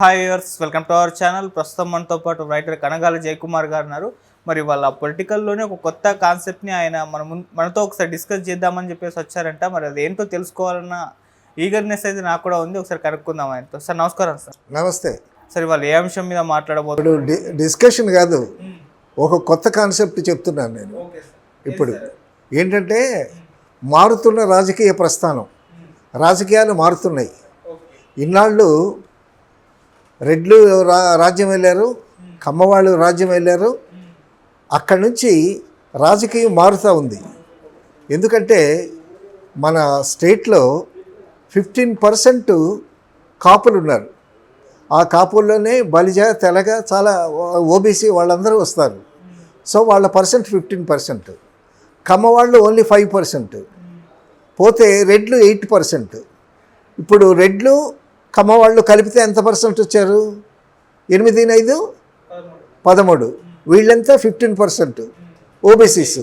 Hi viewers, welcome to our channel. ప్రస్తుతం మనతో పాటు రైటర్ కనగాల జయకుమార్ గారు ఉన్నారు. మరి వాళ్ళ పొలిటికల్లోనే ఒక కొత్త కాన్సెప్ట్ని ఆయన మనతో ఒకసారి డిస్కస్ చేద్దామని చెప్పేసి వచ్చారంట. మరి అది ఏంటో తెలుసుకోవాలన్న ఈగర్నెస్ అయితే నాకు కూడా ఉంది. ఒకసారి కనుక్కుందాం ఆయనతో. సార్ నమస్కారం. సార్ నమస్తే. సరే, వాళ్ళు ఏ అంశం మీద మాట్లాడబోతున్నారు? డిస్కషన్ కాదు, ఒక కొత్త కాన్సెప్ట్ చెప్తున్నాను నేను. ఇప్పుడు ఏంటంటే మారుతున్న రాజకీయ ప్రస్థానం, రాజకీయాలు మారుతున్నాయి. ఇన్నాళ్ళు రెడ్లు రాజ్యం వెళ్ళారు, కమ్మవాళ్ళు రాజ్యం వెళ్ళారు. అక్కడి నుంచి రాజకీయం మారుతూ ఉంది. ఎందుకంటే మన స్టేట్లో 15% కాపులు ఉన్నారు. ఆ కాపుల్లోనే బలిజ, తెలగ, చాలా ఓబీసీ వాళ్ళందరూ వస్తారు. సో వాళ్ళ పర్సెంట్ 15%, కమ్మవాళ్ళు ఓన్లీ 5%, పోతే రెడ్లు 8%. ఇప్పుడు రెడ్లు కమ్మవాళ్ళు కలిపితే ఎంత పర్సెంట్ వచ్చారు? 8, 5, 13. వీళ్ళంతా 15% ఓబీసీస్.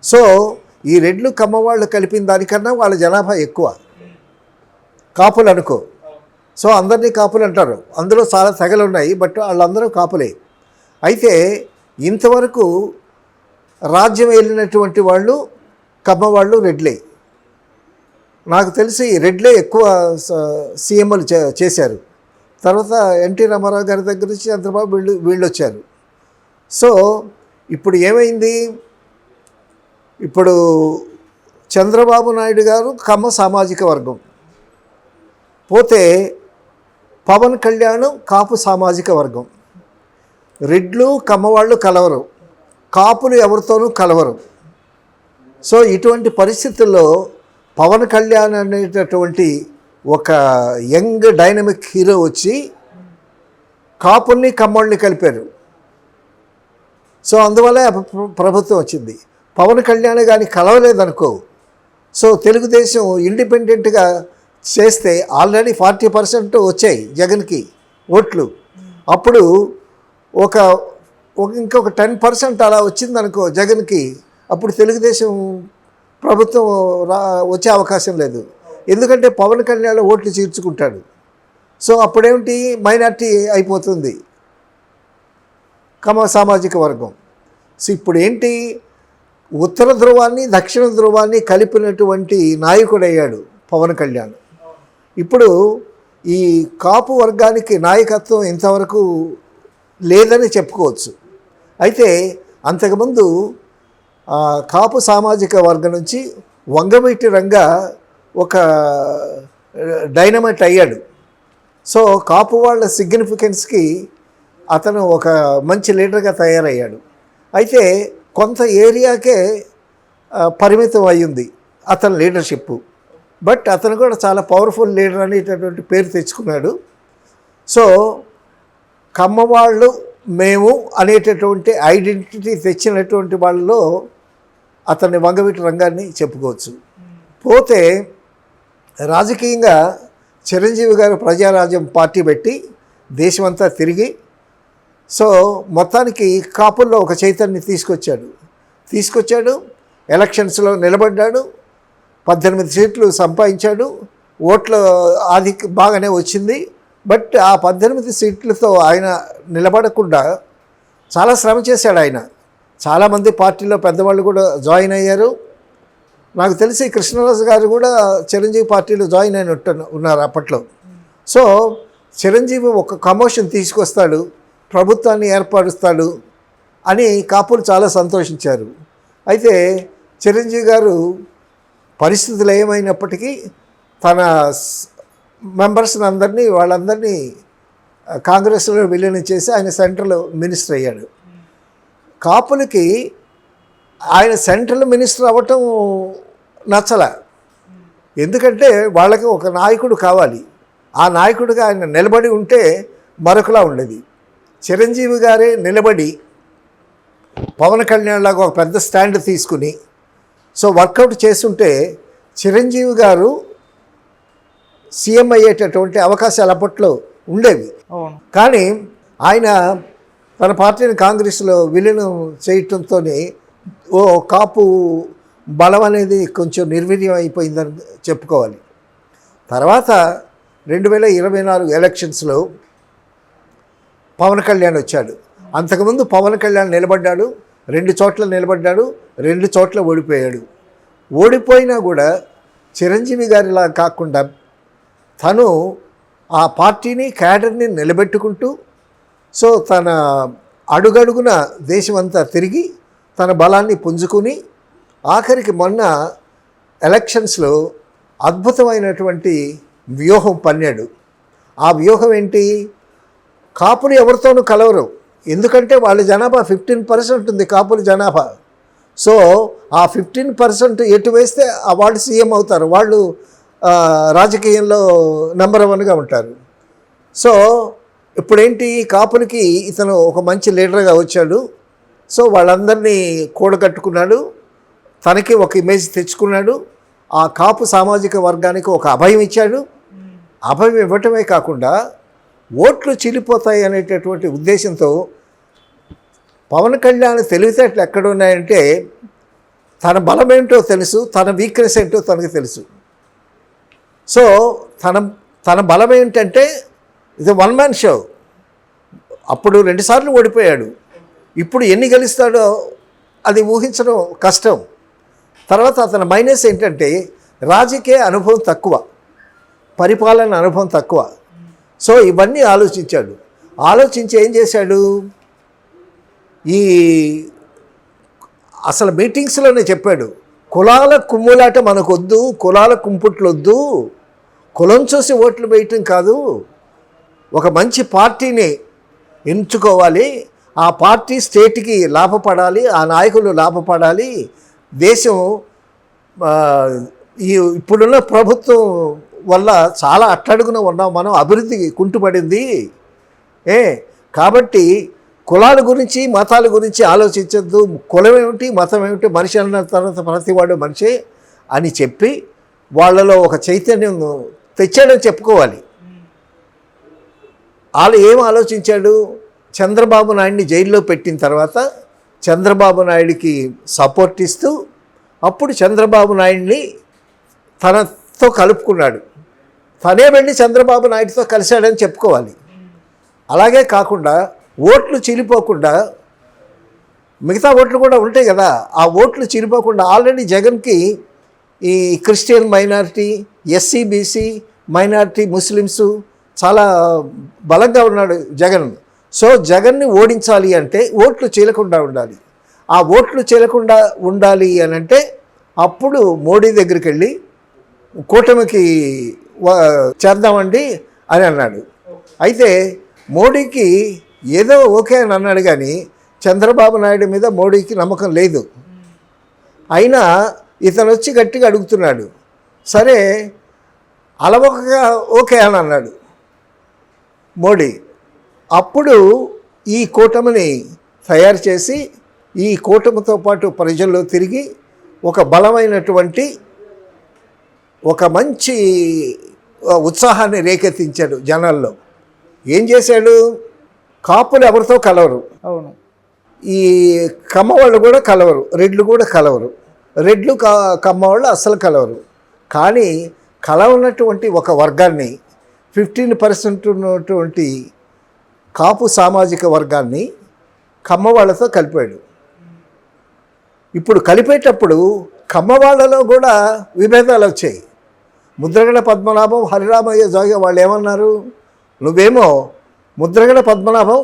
సో ఈ రెడ్లు కమ్మవాళ్ళు కలిపిన దానికన్నా వాళ్ళ జనాభా ఎక్కువ. కాపులు అనుకో, సో అందరినీ కాపులు అంటారు. అందులో చాలా తెగలు ఉన్నాయి, బట్ వాళ్ళందరూ కాపులే. అయితే ఇంతవరకు రాజ్యం వెళ్ళినటువంటి వాళ్ళు కమ్మవాళ్ళు రెడ్లే. నాకు తెలిసి రెడ్లే ఎక్కువ సీఎంలు చేశారు. తర్వాత ఎన్టీ రామారావు గారి దగ్గర నుంచి చంద్రబాబు వీళ్ళు వచ్చారు. సో ఇప్పుడు ఏమైంది? ఇప్పుడు చంద్రబాబు నాయుడు గారు కమ్మ సామాజిక వర్గం, పోతే పవన్ కళ్యాణ్ కాపు సామాజిక వర్గం. రెడ్లు కమ్మవాళ్ళు కలవరు, కాపులు ఎవరితోనూ కలవరు. సో ఇటువంటి పరిస్థితుల్లో పవన్ కళ్యాణ్ అనేటటువంటి ఒక యంగ్ డైనమిక్ హీరో వచ్చి కాపుల్ని కమ్మల్ని కలిపారు. సో అందువల్ల ప్రభుత్వం వచ్చింది. పవన్ కళ్యాణ్ కానీ కలవలేదనుకో, సో తెలుగుదేశం ఇండిపెండెంట్గా చేస్తే ఆల్రెడీ 40% వచ్చాయి జగన్కి ఓట్లు. అప్పుడు ఇంకొక 10% అలా వచ్చిందనుకో జగన్కి, అప్పుడు తెలుగుదేశం ప్రభుత్వం వచ్చే అవకాశం లేదు. ఎందుకంటే పవన్ కళ్యాణ్ ఓట్లు చీర్చుకుంటాడు. సో అప్పుడేమిటి, మైనార్టీ అయిపోతుంది కమ్మ సామాజిక వర్గం. సో ఇప్పుడు ఏంటి, ఉత్తర ధ్రువాన్ని దక్షిణ ధ్రువాన్ని కలిపినటువంటి నాయకుడయ్యాడు పవన్ కళ్యాణ్. ఇప్పుడు ఈ కాపు వర్గానికి నాయకత్వం ఇంతవరకు లేదని చెప్పుకోవచ్చు. అయితే అంతకుముందు కాపు సామాజిక వర్గం నుంచి వంగవీటి రంగా ఒక డైనమైట్ అయ్యాడు. సో కాపు వాళ్ళ సిగ్నిఫికెన్స్కి అతను ఒక మంచి లీడర్గా తయారయ్యాడు. అయితే కొంత ఏరియాకే పరిమితం అయ్యింది అతని లీడర్షిప్, బట్ అతను కూడా చాలా పవర్ఫుల్ లీడర్ అనేటటువంటి పేరు తెచ్చుకున్నాడు. సో కమ్మవాళ్ళు మేము అనేటటువంటి ఐడెంటిటీ తెచ్చినటువంటి వాళ్ళలో అతన్ని వంగవీటి రంగాన్ని చెప్పుకోవచ్చు. పోతే రాజకీయంగా చిరంజీవి గారు ప్రజారాజ్యం పార్టీ పెట్టి దేశమంతా తిరిగి, సో మొత్తానికి కాపుల్లో ఒక చైతన్యం తీసుకొచ్చాడు. ఎలక్షన్స్లో నిలబడ్డాడు, 18 సీట్లు సంపాదించాడు. ఓట్ల బాగానే వచ్చింది. బట్ ఆ 18 సీట్లతో ఆయన నిలబడకుండా చాలా శ్రమ చేశాడు. ఆయన చాలామంది పార్టీలో పెద్దవాళ్ళు కూడా జాయిన్ అయ్యారు. నాకు తెలిసి కృష్ణరాజు గారు కూడా చిరంజీవి పార్టీలో జాయిన్ ఉన్నారు అప్పట్లో. సో చిరంజీవి ఒక కమోషన్ తీసుకొస్తాడు, ప్రభుత్వాన్ని ఏర్పరుస్తాడు అని కాపులు చాలా సంతోషించారు. అయితే చిరంజీవి గారు పరిస్థితులు ఏమైనప్పటికీ తన మెంబర్స్ని వాళ్ళందరినీ కాంగ్రెస్లో విలీనం చేసి ఆయన సెంట్రల్ మినిస్టర్ అయ్యాడు. కాపులకి ఆయన సెంట్రల్ మినిస్టర్ అవ్వటం నచ్చల. ఎందుకంటే వాళ్ళకి ఒక నాయకుడు కావాలి. ఆ నాయకుడిగా ఆయన నిలబడి ఉంటే మరొకలా ఉండేది. చిరంజీవి గారే నిలబడి పవన్ కళ్యాణ్ లాగా ఒక పెద్ద స్టాండ్ తీసుకుని సో వర్కౌట్ చేస్తుంటే చిరంజీవి గారు సీఎం అయ్యేటటువంటి అవకాశాలు అప్పట్లో ఉండేవి. కానీ ఆయన తన పార్టీని కాంగ్రెస్లో విలీనం చేయటంతో కాపు బలం అనేది కొంచెం నిర్వీర్యం అయిపోయిందని చెప్పుకోవాలి. తర్వాత 2024 ఎలక్షన్స్లో పవన్ కళ్యాణ్ వచ్చాడు. అంతకుముందు పవన్ కళ్యాణ్ నిలబడ్డాడు, 2 చోట్ల నిలబడ్డాడు, 2 చోట్ల ఓడిపోయాడు. ఓడిపోయినా కూడా చిరంజీవి గారిలా కాకుండా తను ఆ పార్టీని క్యాడర్ని నిలబెట్టుకుంటూ సో తన అడుగడుగున దేశమంతా తిరిగి తన బలాన్ని పుంజుకుని ఆఖరికి మొన్న ఎలక్షన్స్లో అద్భుతమైనటువంటి వ్యూహం పన్నాడు. ఆ వ్యూహం ఏంటి? కాపులు ఎవరితోనూ కలవరు, ఎందుకంటే వాళ్ళ జనాభా 15% ఉంది కాపుల జనాభా. సో ఆ 15% ఎటు వేస్తే వాళ్ళు సీఎం అవుతారు, వాళ్ళు రాజకీయంలో నెంబర్ 1గా ఉంటారు. సో ఇప్పుడేంటి, కాపులకి ఇతను ఒక మంచి లీడర్గా వచ్చాడు. సో వాళ్ళందరినీ కూడగట్టుకున్నాడు, తనకి ఒక ఇమేజ్ తెచ్చుకున్నాడు. ఆ కాపు సామాజిక వర్గానికి ఒక అభయం ఇచ్చాడు. అభయం ఇవ్వటమే కాకుండా ఓట్లు చీలిపోతాయి అనేటటువంటి ఉద్దేశంతో పవన్ కళ్యాణ్ తెలివితేటలు ఎక్కడున్నాయంటే తన బలం ఏంటో తెలుసు, తన వీక్నెస్ ఏంటో తనకు తెలుసు. సో తన బలం ఏంటంటే ఇది 1 మ్యాన్ షో. అప్పుడు 2 సార్లు ఓడిపోయాడు, ఇప్పుడు ఎన్ని గెలుస్తాడో అది ఊహించడం కష్టం. తర్వాత అతని మైనస్ ఏంటంటే రాజకీయ అనుభవం తక్కువ, పరిపాలన అనుభవం తక్కువ. సో ఇవన్నీ ఆలోచించాడు. ఆలోచించి ఏం చేశాడు, ఈ అసలు మీటింగ్స్లోనే చెప్పాడు, కులాల కుమ్ములాట మనకొద్దు, కులాల కుంపుట్లొద్దు, కులం చూసి ఓట్లు వేయటం కాదు, ఒక మంచి పార్టీని ఎంచుకోవాలి, ఆ పార్టీ స్టేట్కి లాభపడాలి, ఆ నాయకులు లాభపడాలి. దేశం ఈ ఇప్పుడున్న ప్రభుత్వం వల్ల చాలా అట్టడుగున ఉన్నాం మనం, అభివృద్ధి కుంటుపడింది. కాబట్టి కులాల గురించి మతాల గురించి ఆలోచించద్దు, కులం ఏమిటి మతం ఏమిటి, మనిషి అన్న తర్వాత ప్రతివాడు మనిషే అని చెప్పి వాళ్ళలో ఒక చైతన్యం తెచ్చాడని చెప్పుకోవాలి. వాళ్ళు ఏం ఆలోచించాడు, చంద్రబాబు నాయుడిని జైల్లో పెట్టిన తర్వాత చంద్రబాబు నాయుడికి సపోర్ట్ ఇస్తూ అప్పుడు చంద్రబాబు నాయుడిని తనతో కలుపుకున్నాడు. తనే వెళ్ళి చంద్రబాబు నాయుడితో కలిశాడని చెప్పుకోవాలి. అలాగే కాకుండా ఓట్లు చీలిపోకుండా, మిగతా ఓట్లు కూడా ఉంటాయి కదా, ఆ ఓట్లు చీలిపోకుండా ఆల్రెడీ జగన్కి ఈ Christian minority, SC BC minority, Muslims చాలా బలంగా ఉన్నాడు జగన్. సో జగన్ని ఓడించాలి అంటే ఓట్లు చీలకుండా ఉండాలి. ఆ ఓట్లు చీలకుండా ఉండాలి అని అంటే అప్పుడు మోడీ దగ్గరికి వెళ్ళి కూటమికి చేద్దామండి అని అన్నాడు. అయితే మోడీకి ఏదో ఓకే అని అన్నాడు, కానీ చంద్రబాబు నాయుడు మీద మోడీకి నమ్మకం లేదు. అయినా ఇతను వచ్చి గట్టిగా అడుగుతున్నాడు. సరే అలవకగా ఓకే అని అన్నాడు మోడీ. అప్పుడు ఈ కూటమిని తయారు చేసి ఈ కూటమితో పాటు ప్రజల్లో తిరిగి ఒక బలమైనటువంటి ఒక మంచి ఉత్సాహాన్ని రేకెత్తించాడు జనాల్లో. ఏం చేశాడు, కాపులు ఎవరితో కలవరు, అవును, ఈ కమ్మ వాళ్ళు కూడా కలవరు, రెడ్లు కూడా కలవరు, రెడ్లు కమ్మ వాళ్ళు అస్సలు కలవరు. కానీ కలవనటువంటి ఒక వర్గాన్ని 15% ఉన్నటువంటి కాపు సామాజిక వర్గాన్ని కమ్మ వాళ్ళతో కలిపాడు. ఇప్పుడు కలిపేటప్పుడు కమ్మ వాళ్ళలో కూడా విభేదాలు వచ్చాయి. ముద్రగడ పద్మనాభం, హరిరామయ్య జోగి వాళ్ళు ఏమన్నారు, నువ్వేమో ముద్రగడ పద్మనాభం,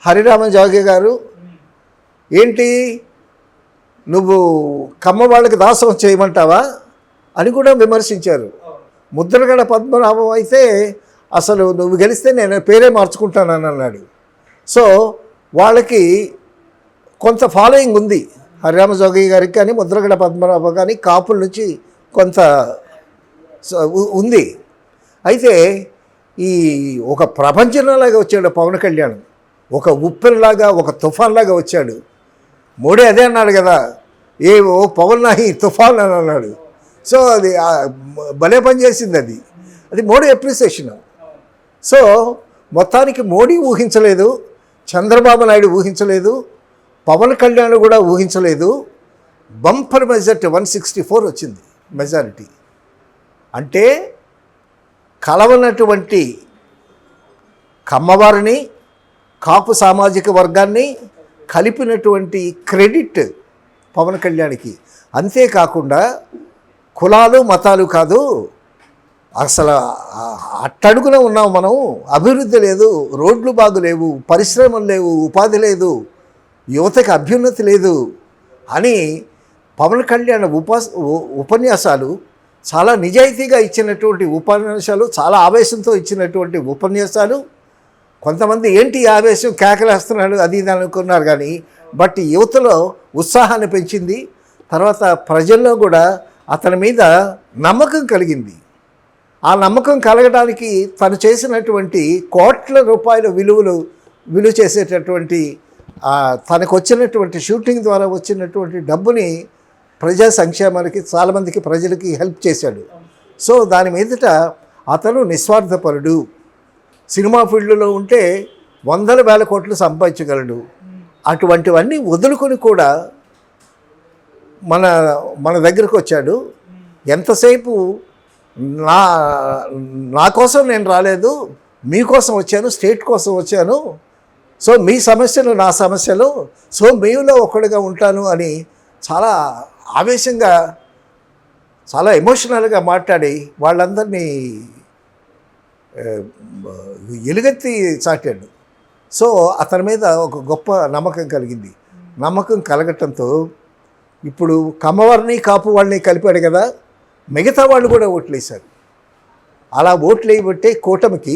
హరిరామ జోగి గారు ఏంటి నువ్వు కమ్మ వాళ్ళకి దాసం చేయమంటావా అని కూడా విమర్శించారు. ముద్రగడ పద్మనాభం అయితే అసలు నువ్వు గెలిస్తే నేను పేరే మార్చుకుంటానని అన్నాడు. సో వాళ్ళకి కొంత ఫాలోయింగ్ ఉంది, హరిరామ జోగి గారికి కానీ ముద్రగడ పద్మనాభం కానీ కాపుల నుంచి కొంత ఉంది. అయితే ఈ ఒక ప్రపంచంలాగా వచ్చాడు పవన్ కళ్యాణ్, ఒక ఉప్పెనలాగా, ఒక తుఫాన్లాగా వచ్చాడు. మోడీ అదే అన్నాడు కదా, ఓ పవన్ నాహి తుఫాన్ అని అన్నాడు. సో అది భలే పని చేసింది, అది మోడీ అప్రిసియేషన్. సో మొత్తానికి మోడీ ఊహించలేదు, చంద్రబాబు నాయుడు ఊహించలేదు, పవన్ కళ్యాణ్ కూడా ఊహించలేదు. బంపర్ మెజారిటీ 164 వచ్చింది మెజారిటీ. అంటే కలవనటువంటి కమ్మవారిని కాపు సామాజిక వర్గాన్ని కలిపినటువంటి క్రెడిట్ పవన్ కళ్యాణ్కి. అంతేకాకుండా కులాలు మతాలు కాదు, అసలు అట్టడుగున ఉన్నాం మనం, అభివృద్ధి లేదు, రోడ్లు బాగులేవు, పరిశ్రమలు లేవు, ఉపాధి లేదు, యువతకి అభ్యున్నతి లేదు అని పవన్ కళ్యాణ్ ఉపన్యాసాలు చాలా నిజాయితీగా ఇచ్చినటువంటి ఉపన్యాసాలు, చాలా ఆవేశంతో ఇచ్చినటువంటి ఉపన్యాసాలు. కొంతమంది ఏంటి ఈ ఆవేశం, కేకలేస్తున్నాడు అది ఇది అనుకున్నారు, కానీ బట్ యువతలో ఉత్సాహాన్ని పెంచింది. తర్వాత ప్రజల్లో కూడా అతని మీద నమ్మకం కలిగింది. ఆ నమ్మకం కలగడానికి తను చేసినటువంటి కోట్ల రూపాయల విలువ చేసేటటువంటి తనకు వచ్చినటువంటి షూటింగ్ ద్వారా వచ్చినటువంటి డబ్బుని ప్రజా సంక్షేమానికి చాలామందికి ప్రజలకి హెల్ప్ చేశాడు. సో దాని మీదట అతను నిస్వార్థపరుడు. సినిమా ఫీల్డ్లో ఉంటే వందల వేల కోట్లు సంపాదించగలడు. అటువంటివన్నీ వదులుకొని కూడా మన దగ్గరకు వచ్చాడు. ఎంతసేపు నా కోసం నేను రాలేదు, మీకోసం వచ్చాను, స్టేట్ కోసం వచ్చాను, సో మీ సమస్యలు నా సమస్యలు, సో మీలో ఒకడుగా ఉంటాను అని చాలా ఆవేశంగా, చాలా ఎమోషనల్గా మాట్లాడి వాళ్ళందరినీ ఎలుగెత్తి చాటాడు. సో అతని మీద ఒక గొప్ప నమ్మకం కలిగింది. నమ్మకం కలగటంతో ఇప్పుడు కమ్మవారిని కాపు వాళ్ళని కలిపాడు కదా, మిగతా వాళ్ళు కూడా ఓట్లేశారు. అలా ఓట్లు వేయబట్టే కూటమికి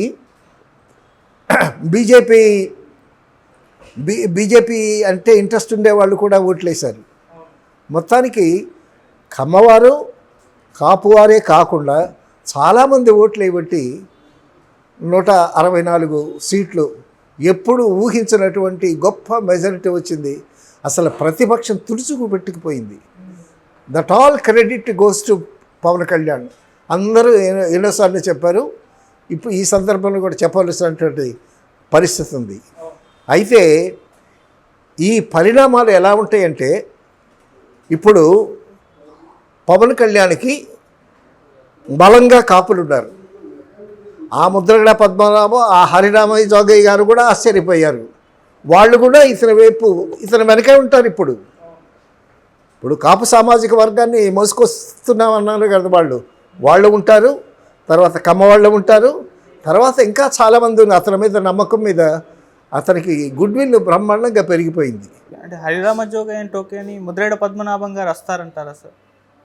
బీజేపీ అంటే ఇంట్రెస్ట్ ఉండేవాళ్ళు కూడా ఓట్లేశారు. మొత్తానికి కమ్మవారు కాపువారే కాకుండా చాలామంది ఓట్లు వేయబట్టి 164 సీట్లు ఎప్పుడు ఊహించినటువంటి గొప్ప మెజారిటీ వచ్చింది. అసలు ప్రతిపక్షం తుడుచుకు పెట్టుకుపోయింది. That all credit goes to Pawan Kalyan. అందరూ ఎన్నోసార్లు చెప్పారు, ఇప్పుడు ఈ సందర్భంలో కూడా చెప్పవలసినటువంటి పరిస్థితి ఉంది. అయితే ఈ పరిణామాలు ఎలా ఉంటాయంటే, ఇప్పుడు పవన్ కళ్యాణ్కి బలంగా కాపులున్నారు. ఆ ముద్రగడ పద్మనాభం, ఆ హరిరామయ్య జోగయ్య గారు కూడా ఆశ్చర్యపోయారు. వాళ్ళు కూడా ఇతని వెనకే ఉంటారు. ఇప్పుడు కాపు సామాజిక వర్గాన్ని మోసుకొస్తున్నామన్నారు కదా, వాళ్ళు ఉంటారు, తర్వాత కమ్మ వాళ్ళు ఉంటారు, తర్వాత ఇంకా చాలామంది అతని మీద నమ్మకం మీద అతనికి గుడ్ విల్ బ్రహ్మాండంగా పెరిగిపోయింది. అంటే హరిరామ జోగయ్య అంటే ఓకే అని ముద్రగడ పద్మనాభం గారు వస్తారంటారా సార్?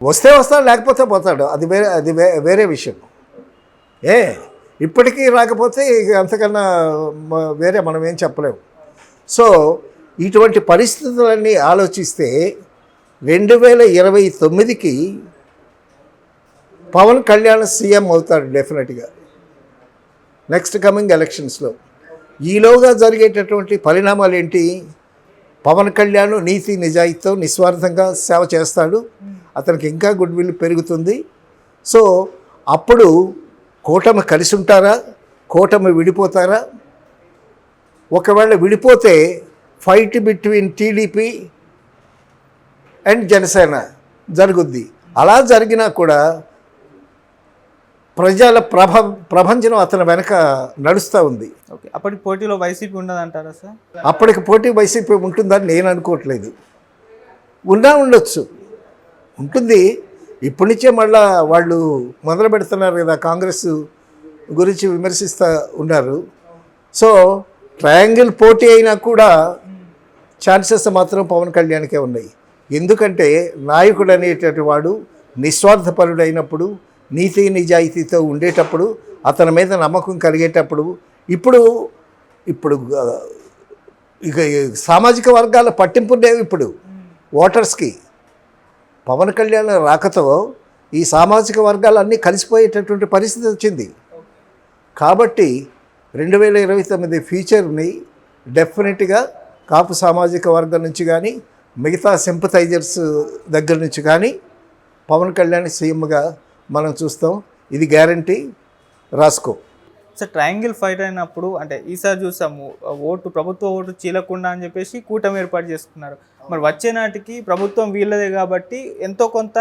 వస్తే వస్తాడు, లేకపోతే పోతాడు, అది వేరే విషయం. ఇప్పటికీ రాకపోతే అంతకన్నా వేరే మనం ఏం చెప్పలేము. సో ఇటువంటి పరిస్థితులన్నీ ఆలోచిస్తే 2029కి పవన్ కళ్యాణ్ సీఎం అవుతాడు డెఫినెట్గా, నెక్స్ట్ కమింగ్ ఎలక్షన్స్లో. ఈలోగా జరిగేటటువంటి పరిణామాలు ఏంటి? పవన్ కళ్యాణ్ నీతి నిజాయితీతో నిస్వార్థంగా సేవ చేస్తాడు, అతనికి ఇంకా గుడ్ విల్ పెరుగుతుంది. సో అప్పుడు కూటమి కలిసి ఉంటారా, కూటమి విడిపోతారా? ఒకవేళ విడిపోతే fight between TDP and Janasena జరుగుద్ది. అలా జరిగినా కూడా ప్రజల ప్రభంజనం అతని వెనక నడుస్తూ ఉంది. ఓకే, అప్పటికి పోటీలో వైసీపీ ఉండదంటారా సార్? అప్పటికి పోటీ వైసీపీ ఉంటుందని నేను అనుకోవట్లేదు. ఉండొచ్చు, ఉంటుంది. ఇప్పటి నుంచే మళ్ళా వాళ్ళు మొదలు పెడుతున్నారు కదా, కాంగ్రెస్ గురించి విమర్శిస్తూ ఉన్నారు. సో ట్రయాంగిల్ పోటీ అయినా కూడా ఛాన్సెస్ మాత్రం పవన్ కళ్యాణ్కే ఉన్నాయి. ఎందుకంటే నాయకుడు అనేటటువంటి వాడు నిస్వార్థపరుడైనప్పుడు, నీతి నిజాయితీతో ఉండేటప్పుడు, అతని మీద నమ్మకం కలిగేటప్పుడు, ఇప్పుడు ఇక సామాజిక వర్గాల పట్టింపు లేవు. ఇప్పుడు ఓటర్స్కి పవన్ కళ్యాణ్ రాకతో ఈ సామాజిక వర్గాలన్నీ కలిసిపోయేటటువంటి పరిస్థితి వచ్చింది. కాబట్టి 2029 ఫ్యూచర్ని డెఫినెట్గా కాపు సామాజిక వర్గం నుంచి కానీ, మిగతా సింపథైజర్స్ దగ్గర నుంచి కానీ పవన్ కళ్యాణ్ సీఎంగా మనం చూస్తాం. ఇది గ్యారంటీ, రాసుకో. సార్ ట్రయాంగిల్ ఫైట్ అయినప్పుడు అంటే ఈసారి చూసాము, ప్రభుత్వ ఓటు చీలకుండా అని చెప్పేసి కూటమి ఏర్పాటు చేసుకున్నారు. మరి వచ్చే నాటికి ప్రభుత్వం వీళ్ళదే కాబట్టి ఎంతో కొంత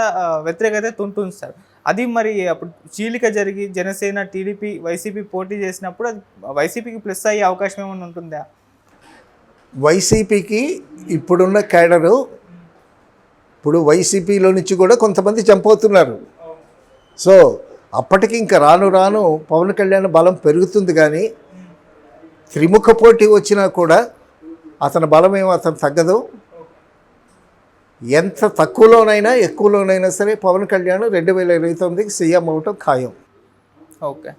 వ్యతిరేకత ఉంటుంది సార్. అది మరి అప్పుడు చీలిక జరిగి జనసేన, టీడీపీ, వైసీపీ పోటీ చేసినప్పుడు అది వైసీపీకి ప్లస్ అయ్యే అవకాశం ఏమైనా ఉంటుందా? వైసీపీకి ఇప్పుడున్న కేడరు, ఇప్పుడు వైసీపీలో నుంచి కూడా కొంతమంది చంపుతున్నారు. సో అప్పటికి ఇంకా రాను రాను పవన్ కళ్యాణ్ బలం పెరుగుతుంది, కానీ త్రిముఖ పోటీ వచ్చినా కూడా అతని బలం ఏమో అతను తగ్గదు. ఎంత తక్కువలోనైనా ఎక్కువలోనైనా సరే పవన్ కళ్యాణ్ 2029కి సీఎం అవటం ఖాయం. ఓకే.